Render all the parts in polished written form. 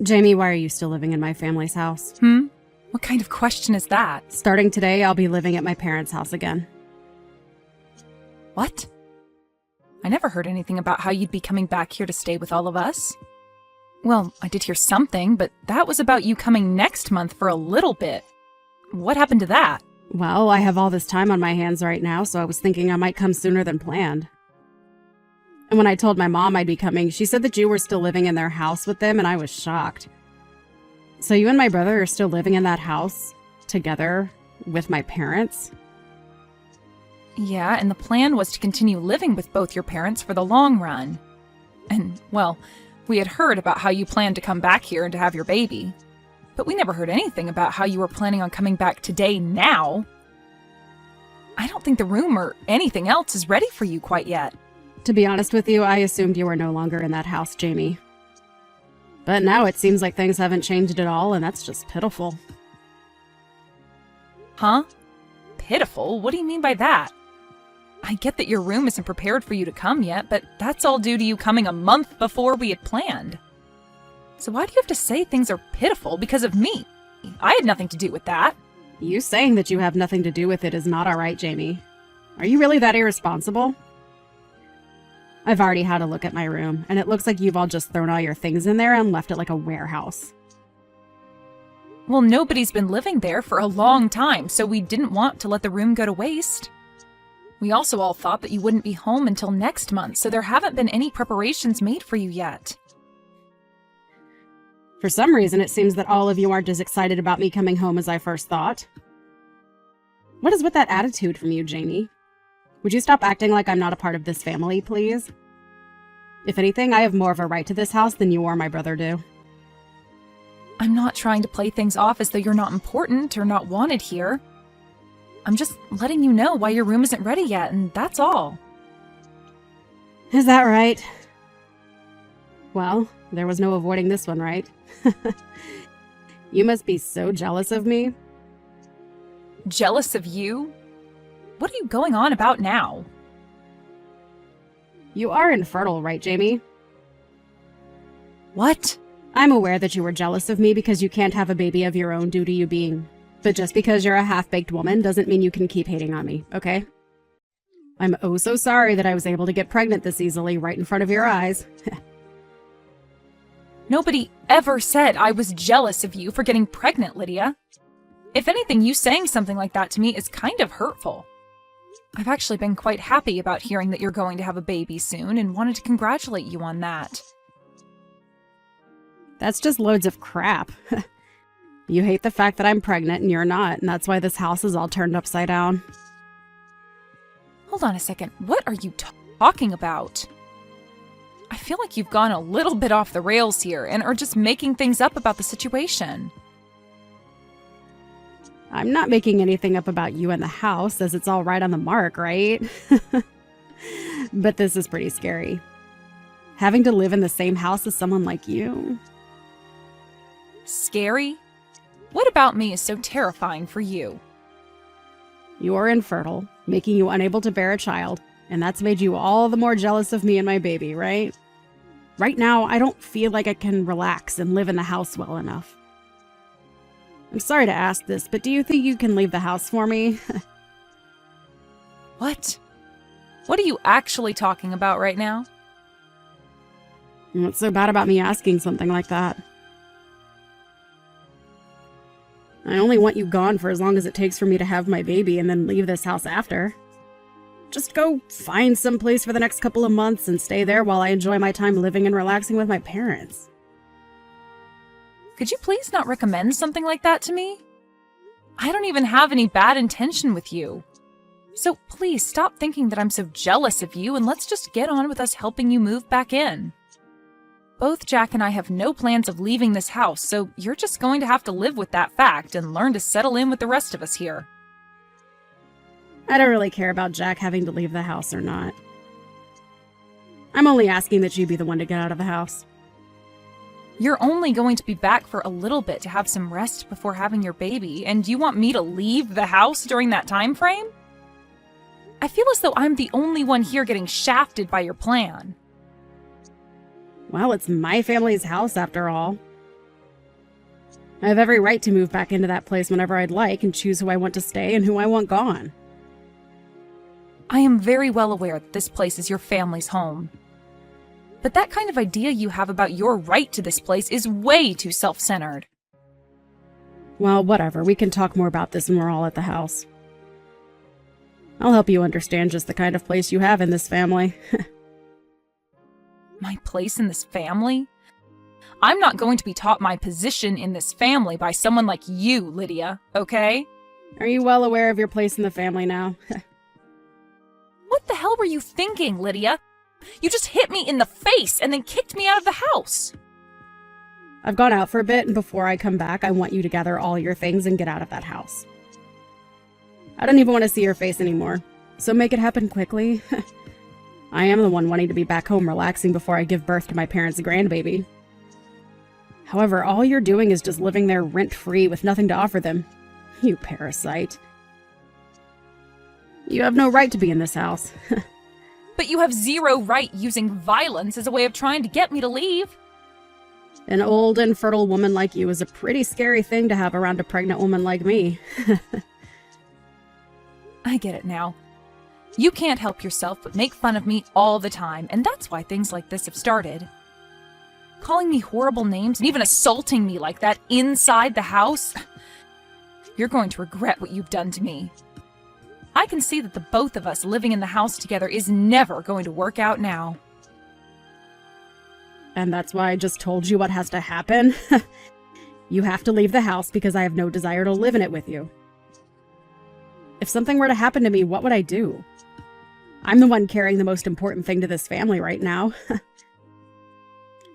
Jamie, why are you still living in my family's house? What kind of question is that? Starting today, I'll be living at my parents' house again. What? I never heard anything about how you'd be coming back here to stay with all of us. Well, I did hear something, but that was about you coming next month for a little bit. What happened to that? Well, I have all this time on my hands right now, so I was thinking I might come sooner than planned. And when I told my mom I'd be coming, she said that you were still living in their house with them, and I was shocked. So you and my brother are still living in that house together with my parents? Yeah, and the plan was to continue living with both your parents for the long run. And, well, we had heard about how you planned to come back here and to have your baby. But we never heard anything about how you were planning on coming back today now. I don't think the room or anything else is ready for you quite yet. To be honest with you, I assumed you were no longer in that house, Jamie. But now it seems like things haven't changed at all, and that's just pitiful. Huh? Pitiful? What do you mean by that? I get that your room isn't prepared for you to come yet, but that's all due to you coming a month before we had planned. So why do you have to say things are pitiful because of me? I had nothing to do with that. You saying that you have nothing to do with it is not all right, Jamie. Are you really that irresponsible? I've already had a look at my room, and it looks like you've all just thrown all your things in there and left it like a warehouse. Well, nobody's been living there for a long time, so we didn't want to let the room go to waste. We also all thought that you wouldn't be home until next month, so there haven't been any preparations made for you yet. For some reason, it seems that all of you aren't as excited about me coming home as I first thought. What is with that attitude from you, Jamie? Would you stop acting like I'm not a part of this family, please? If anything, I have more of a right to this house than you or my brother do. I'm not trying to play things off as though you're not important or not wanted here. I'm just letting you know why your room isn't ready yet, and that's all. Is that right? Well, there was no avoiding this one, right? You must be so jealous of me. Jealous of you? What are you going on about now? You are infertile, right, Jamie? What? I'm aware that you were jealous of me because you can't have a baby of your own due to you being... But just because you're a half-baked woman doesn't mean you can keep hating on me, okay? I'm oh so sorry that I was able to get pregnant this easily right in front of your eyes. Nobody ever said I was jealous of you for getting pregnant, Lydia. If anything, you saying something like that to me is kind of hurtful. I've actually been quite happy about hearing that you're going to have a baby soon and wanted to congratulate you on that. That's just loads of crap. You hate the fact that I'm pregnant and you're not, and that's why this house is all turned upside down. Hold on a second. What are you talking about? I feel like you've gone a little bit off the rails here and are just making things up about the situation. I'm not making anything up about you and the house, as it's all right on the mark, right? But this is pretty scary. Having to live in the same house as someone like you. Scary? What about me is so terrifying for you? You are infertile, making you unable to bear a child, and that's made you all the more jealous of me and my baby, right? Right now, I don't feel like I can relax and live in the house well enough. I'm sorry to ask this, but do you think you can leave the house for me? What? What are you actually talking about right now? What's so bad about me asking something like that? I only want you gone for as long as it takes for me to have my baby and then leave this house after. Just go find some place for the next couple of months and stay there while I enjoy my time living and relaxing with my parents. Could you please not recommend something like that to me? I don't even have any bad intention with you. So please stop thinking that I'm so jealous of you and let's just get on with us helping you move back in. Both Jack and I have no plans of leaving this house, so you're just going to have to live with that fact and learn to settle in with the rest of us here. I don't really care about Jack having to leave the house or not. I'm only asking that you be the one to get out of the house. You're only going to be back for a little bit to have some rest before having your baby, and you want me to leave the house during that time frame? I feel as though I'm the only one here getting shafted by your plan. Well, it's my family's house after all. I have every right to move back into that place whenever I'd like and choose who I want to stay and who I want gone. I am very well aware that this place is your family's home. But that kind of idea you have about your right to this place is way too self-centered. Well, whatever. We can talk more about this when we're all at the house. I'll help you understand just the kind of place you have in this family. My place in this family? I'm not going to be taught my position in this family by someone like you, Lydia, okay? Are you well aware of your place in the family now? What the hell were you thinking, Lydia? You just hit me in the face and then kicked me out of the house. I've gone out for a bit, and before I come back, I want you to gather all your things and get out of that house. I don't even want to see your face anymore, so make it happen quickly. I am the one wanting to be back home relaxing before I give birth to my parents' grandbaby. However, all you're doing is just living there rent-free with nothing to offer them. You parasite. You have no right to be in this house. But you have zero right using violence as a way of trying to get me to leave. An old, infertile woman like you is a pretty scary thing to have around a pregnant woman like me. I get it now. You can't help yourself but make fun of me all the time, and that's why things like this have started. Calling me horrible names and even assaulting me like that inside the house. You're going to regret what you've done to me. I can see that the both of us living in the house together is never going to work out now. And that's why I just told you what has to happen? You have to leave the house because I have no desire to live in it with you. If something were to happen to me, what would I do? I'm the one carrying the most important thing to this family right now.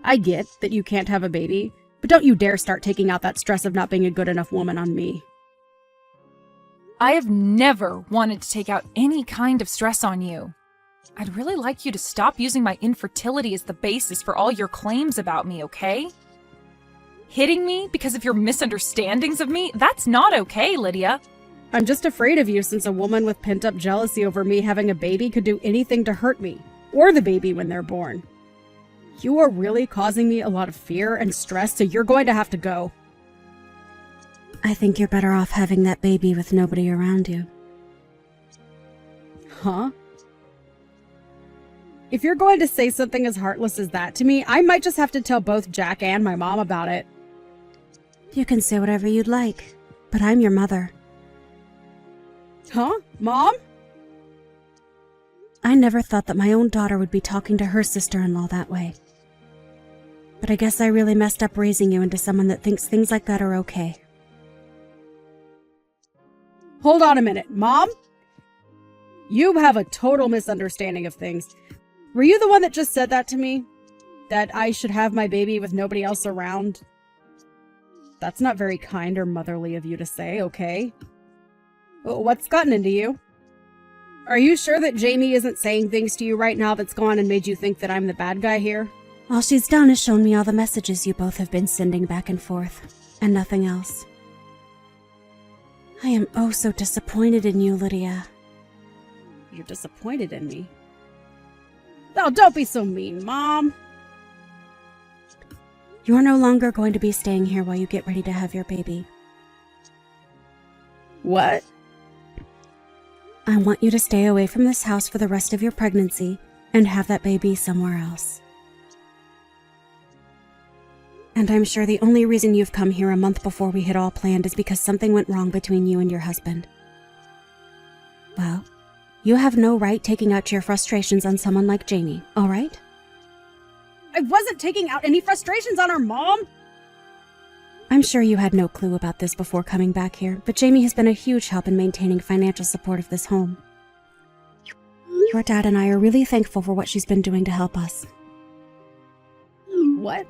I get that you can't have a baby, but don't you dare start taking out that stress of not being a good enough woman on me. I have never wanted to take out any kind of stress on you. I'd really like you to stop using my infertility as the basis for all your claims about me, okay? Hitting me because of your misunderstandings of me? That's not okay, Lydia. I'm just afraid of you since a woman with pent-up jealousy over me having a baby could do anything to hurt me, or the baby when they're born. You are really causing me a lot of fear and stress, so you're going to have to go. I think you're better off having that baby with nobody around you. Huh? If you're going to say something as heartless as that to me, I might just have to tell both Jack and my mom about it. You can say whatever you'd like, but I'm your mother. Huh? Mom? I never thought that my own daughter would be talking to her sister-in-law that way. But I guess I really messed up raising you into someone that thinks things like that are okay. Hold on a minute, Mom? You have a total misunderstanding of things. Were you the one that just said that to me? That I should have my baby with nobody else around? That's not very kind or motherly of you to say, okay? What's gotten into you? Are you sure that Jamie isn't saying things to you right now that's gone and made you think that I'm the bad guy here? All she's done is shown me all the messages you both have been sending back and forth, and nothing else. I am oh so disappointed in you, Lydia. You're disappointed in me? Oh, don't be so mean, Mom. You're no longer going to be staying here while you get ready to have your baby. What? I want you to stay away from this house for the rest of your pregnancy and have that baby somewhere else. And I'm sure the only reason you've come here a month before we had all planned is because something went wrong between you and your husband. Well, you have no right taking out your frustrations on someone like Jamie, all right? I wasn't taking out any frustrations on her, Mom! I'm sure you had no clue about this before coming back here, but Jamie has been a huge help in maintaining financial support of this home. Your dad and I are really thankful for what she's been doing to help us. What?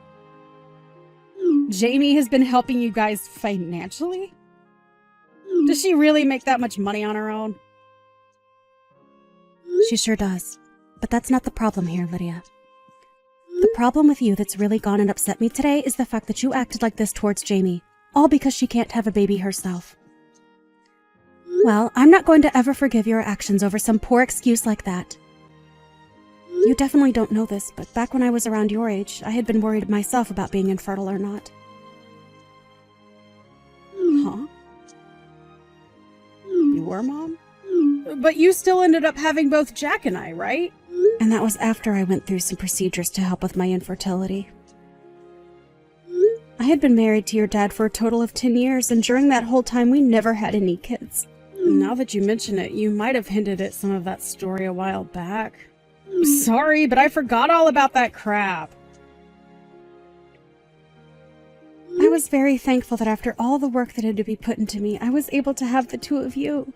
Jamie has been helping you guys financially? Does she really make that much money on her own? She sure does. But that's not the problem here, Lydia. The problem with you that's really gone and upset me today is the fact that you acted like this towards Jamie, all because she can't have a baby herself. Well, I'm not going to ever forgive your actions over some poor excuse like that. You definitely don't know this, but back when I was around your age, I had been worried myself about being infertile or not. You were, Mom? But you still ended up having both Jack and I, right? And that was after I went through some procedures to help with my infertility. I had been married to your dad for a total of 10 years, and during that whole time, we never had any kids. Now that you mention it, you might have hinted at some of that story a while back. Sorry, but I forgot all about that crap. I was very thankful that after all the work that had to be put into me, I was able to have the two of you.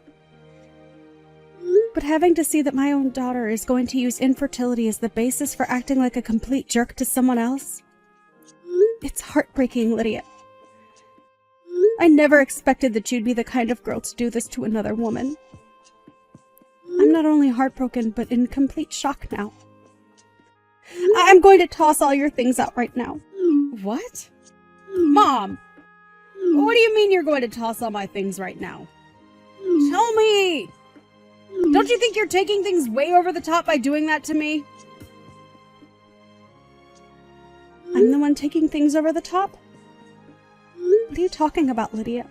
But having to see that my own daughter is going to use infertility as the basis for acting like a complete jerk to someone else, it's heartbreaking, Lydia. I never expected that you'd be the kind of girl to do this to another woman. I'm not only heartbroken, but in complete shock now. I'm going to toss all your things out right now. What? Mom! What do you mean you're going to toss all my things right now? Tell me! Don't you think you're taking things way over the top by doing that to me? I'm the one taking things over the top? What are you talking about, Lydia?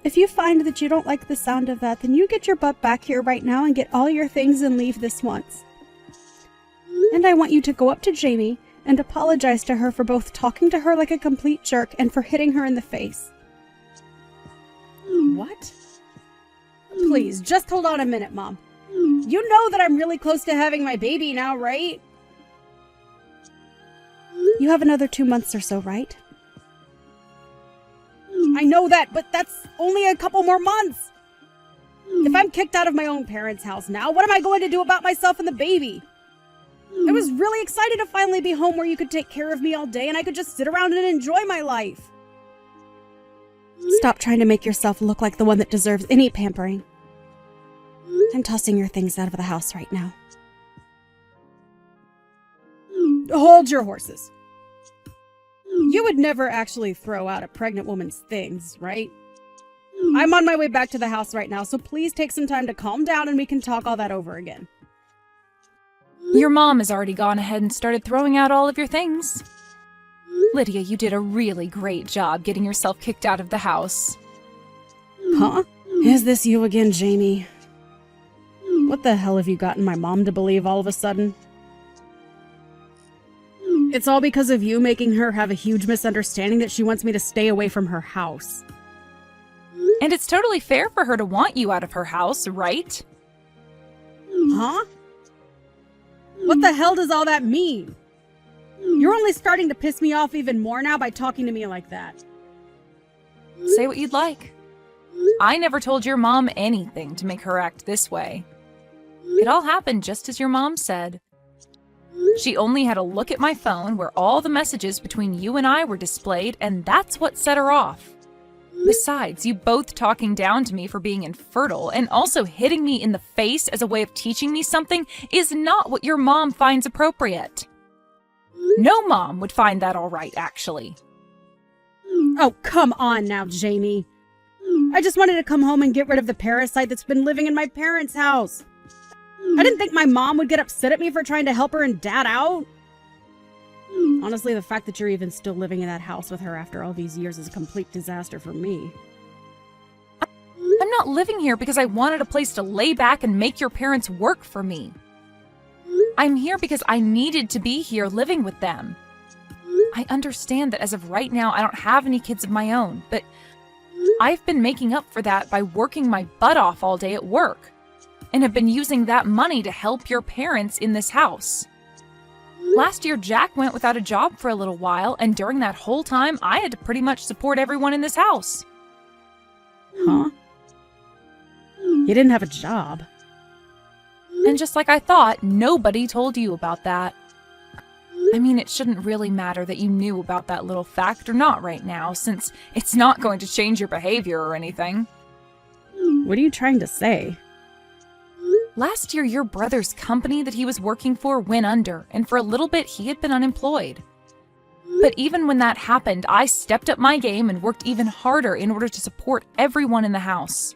If you find that you don't like the sound of that, then you get your butt back here right now and get all your things and leave this once. And I want you to go up to Jamie and apologize to her for both talking to her like a complete jerk and for hitting her in the face. What? Please, just hold on a minute, Mom. You know that I'm really close to having my baby now, right? You have another 2 months or so, right? I know that, but that's only a couple more months. If I'm kicked out of my own parents' house now, what am I going to do about myself and the baby? I was really excited to finally be home where you could take care of me all day and I could just sit around and enjoy my life. Stop trying to make yourself look like the one that deserves any pampering. I'm tossing your things out of the house right now. Hold your horses. You would never actually throw out a pregnant woman's things, right? I'm on my way back to the house right now, so please take some time to calm down and we can talk all that over again. Your mom has already gone ahead and started throwing out all of your things. Lydia, you did a really great job getting yourself kicked out of the house. Huh? Is this you again, Jamie? What the hell have you gotten my mom to believe all of a sudden? It's all because of you making her have a huge misunderstanding that she wants me to stay away from her house. And it's totally fair for her to want you out of her house, right? Huh? What the hell does all that mean? You're only starting to piss me off even more now by talking to me like that. Say what you'd like. I never told your mom anything to make her act this way. It all happened just as your mom said. She only had a look at my phone where all the messages between you and I were displayed, and that's what set her off. Besides, you both talking down to me for being infertile and also hitting me in the face as a way of teaching me something is not what your mom finds appropriate. No mom would find that all right, actually. Oh, come on now, Jamie. I just wanted to come home and get rid of the parasite that's been living in my parents' house. I didn't think my mom would get upset at me for trying to help her and Dad out. Honestly, the fact that you're even still living in that house with her after all these years is a complete disaster for me. I'm not living here because I wanted a place to lay back and make your parents work for me. I'm here because I needed to be here living with them. I understand that as of right now, I don't have any kids of my own, but I've been making up for that by working my butt off all day at work, and have been using that money to help your parents in this house. Last year, Jack went without a job for a little while, and during that whole time, I had to pretty much support everyone in this house. Huh? You didn't have a job. And just like I thought, nobody told you about that. I mean, it shouldn't really matter that you knew about that little fact or not right now, since it's not going to change your behavior or anything. What are you trying to say? Last year, your brother's company that he was working for went under, and for a little bit, he had been unemployed. But even when that happened, I stepped up my game and worked even harder in order to support everyone in the house.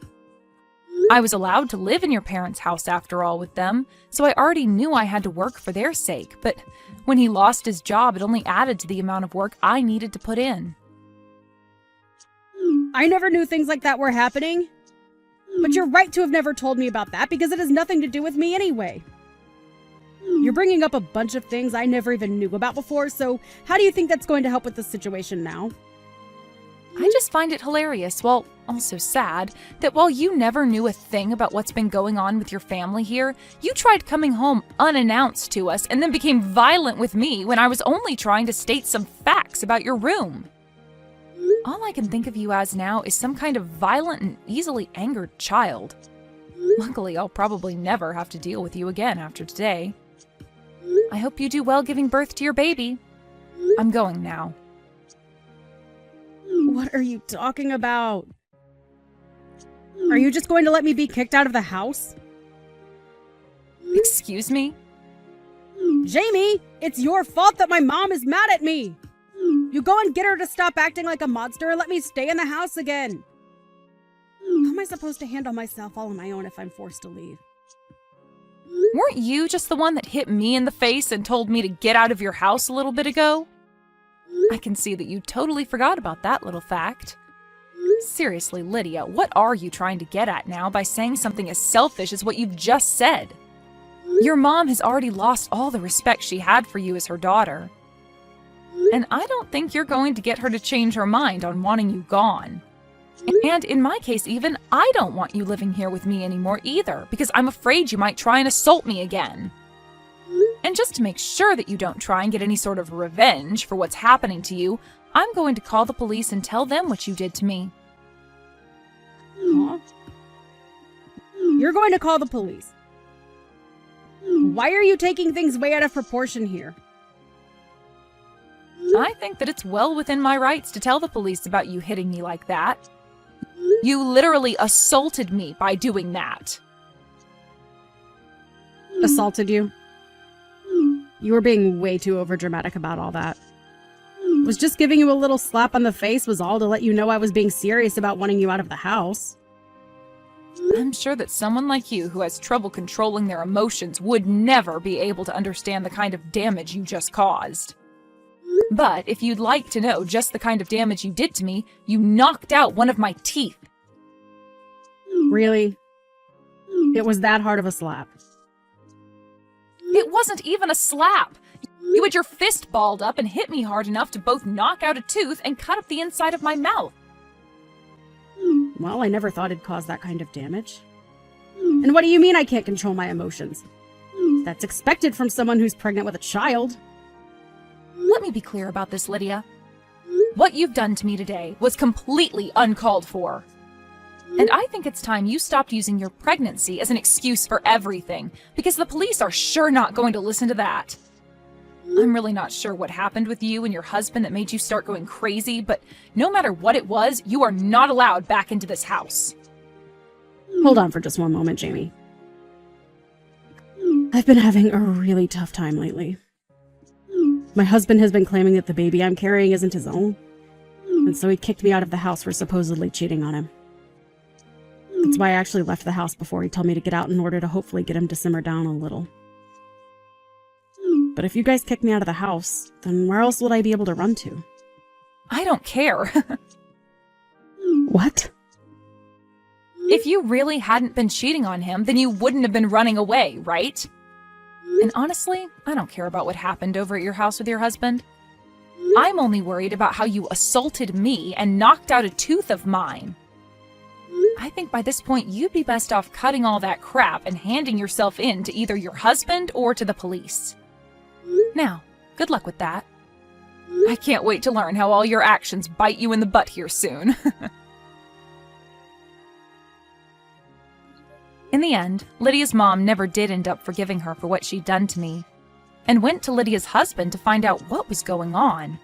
I was allowed to live in your parents' house after all with them, so I already knew I had to work for their sake, but when he lost his job, it only added to the amount of work I needed to put in. I never knew things like that were happening. But you're right to have never told me about that because it has nothing to do with me anyway. You're bringing up a bunch of things I never even knew about before, so how do you think that's going to help with the situation now? I just find it hilarious, well, also sad, that while you never knew a thing about what's been going on with your family here, you tried coming home unannounced to us and then became violent with me when I was only trying to state some facts about your room. All I can think of you as now is some kind of violent and easily angered child. Luckily, I'll probably never have to deal with you again after today. I hope you do well giving birth to your baby. I'm going now. What are you talking about? Are you just going to let me be kicked out of the house? Excuse me? Jamie, it's your fault that my mom is mad at me. You go and get her to stop acting like a monster and let me stay in the house again. How am I supposed to handle myself all on my own if I'm forced to leave? Weren't you just the one that hit me in the face and told me to get out of your house a little bit ago? I can see that you totally forgot about that little fact. Seriously, Lydia, what are you trying to get at now by saying something as selfish as what you've just said? Your mom has already lost all the respect she had for you as her daughter. And I don't think you're going to get her to change her mind on wanting you gone. And in my case even, I don't want you living here with me anymore either, because I'm afraid you might try and assault me again. And just to make sure that you don't try and get any sort of revenge for what's happening to you, I'm going to call the police and tell them what you did to me. Huh? You're going to call the police. Why are you taking things way out of proportion here? I think that it's well within my rights to tell the police about you hitting me like that. You literally assaulted me by doing that. Assaulted you? You were being way too overdramatic about all that. Was just giving you a little slap on the face was all to let you know I was being serious about wanting you out of the house. I'm sure that someone like you who has trouble controlling their emotions would never be able to understand the kind of damage you just caused. But if you'd like to know just the kind of damage you did to me, you knocked out one of my teeth. Really? It was that hard of a slap. It wasn't even a slap. You had your fist balled up and hit me hard enough to both knock out a tooth and cut up the inside of my mouth. Well, I never thought it'd cause that kind of damage. And what do you mean I can't control my emotions? That's expected from someone who's pregnant with a child. Let me be clear about this, Lydia. What you've done to me today was completely uncalled for. And I think it's time you stopped using your pregnancy as an excuse for everything, because the police are sure not going to listen to that. I'm really not sure what happened with you and your husband that made you start going crazy, but no matter what it was, you are not allowed back into this house. Hold on for just one moment, Jamie. I've been having a really tough time lately. My husband has been claiming that the baby I'm carrying isn't his own, and so he kicked me out of the house for supposedly cheating on him. That's why I actually left the house before he told me to get out in order to hopefully get him to simmer down a little. But if you guys kick me out of the house, then where else would I be able to run to? I don't care. What? If you really hadn't been cheating on him, then you wouldn't have been running away, right? And honestly, I don't care about what happened over at your house with your husband. I'm only worried about how you assaulted me and knocked out a tooth of mine. I think by this point, you'd be best off cutting all that crap and handing yourself in to either your husband or to the police. Now, good luck with that. I can't wait to learn how all your actions bite you in the butt here soon. In the end, Lydia's mom never did end up forgiving her for what she'd done to me, and went to Lydia's husband to find out what was going on.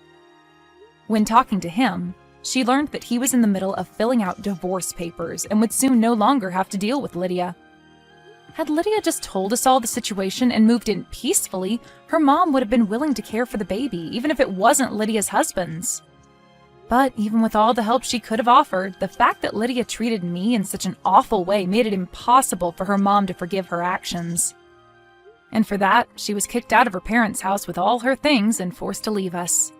When talking to him, she learned that he was in the middle of filling out divorce papers and would soon no longer have to deal with Lydia. Had Lydia just told us all the situation and moved in peacefully, her mom would have been willing to care for the baby, even if it wasn't Lydia's husband's. But even with all the help she could have offered, the fact that Lydia treated me in such an awful way made it impossible for her mom to forgive her actions. And for that, she was kicked out of her parents' house with all her things and forced to leave us.